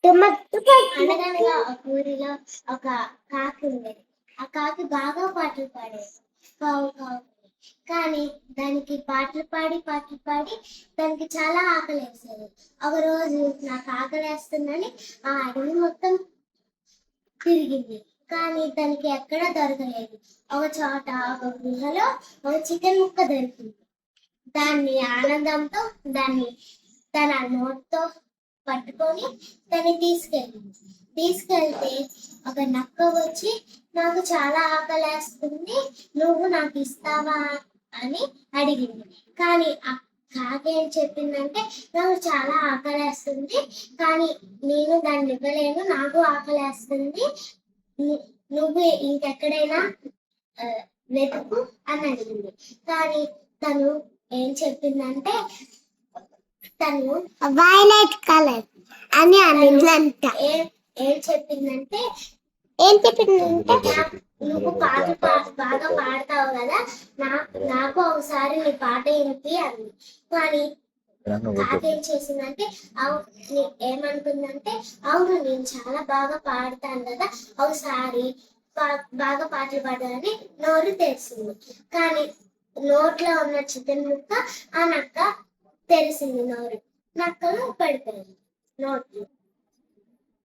అనగనగా ఒక ఊరిలో ఒక కాకి ఉండేది. ఆ కాకి బాగా పాటలు పాడేది. కావు కావు. కానీ దానికి పాటలు పాడి దానికి చాలా ఆకలేసేది. ఒకరోజు నాకు ఆకలేస్తుందని ఆ అడవి మొత్తం తిరిగింది. కానీ దానికి ఎక్కడా దొరకలేదు. ఒక చోట ఒక గుహలో ఒక చికెన్ ముక్క దొరికింది. దాన్ని ఆనందంతో దాన్ని తన నోటితో పట్టుకొని దాన్ని తీసుకెళ్తే ఒక నక్క వచ్చి నాకు చాలా ఆకలేస్తుంది, నువ్వు నాకు ఇస్తావా అని అడిగింది. కానీ ఆ కాకి ఏం చెప్పిందంటే నాకు చాలా ఆకలేస్తుంది, కానీ నేను దాన్ని ఇవ్వలేను, నాకు ఆకలేస్తుంది, నువ్వు ఇంకెక్కడైనా వెతుకు అని అడిగింది. కానీ తను ఏం చెప్పిందంటే తను వైలెట్ కలర్ అని అనిందంట. ఏం చెప్పిందంటే నువ్వు పాటలు బాగా పాడతావు కదా, నాకు ఒకసారి నీ పాట ఏంటి అంది. కానీ కాకేం చేసిందంటే ఏమనుకుందంటే అవును నేను చాలా బాగా పాడతాను కదా, ఒకసారి బాగా పాటలు పాడాలని నోరు తెరిచింది. కానీ నోట్లో ఉన్న చికెన్ ముక్క ఆ నక్క తెరిసింది. నోరు నక్కలు పడిపోయింది నోట్లో.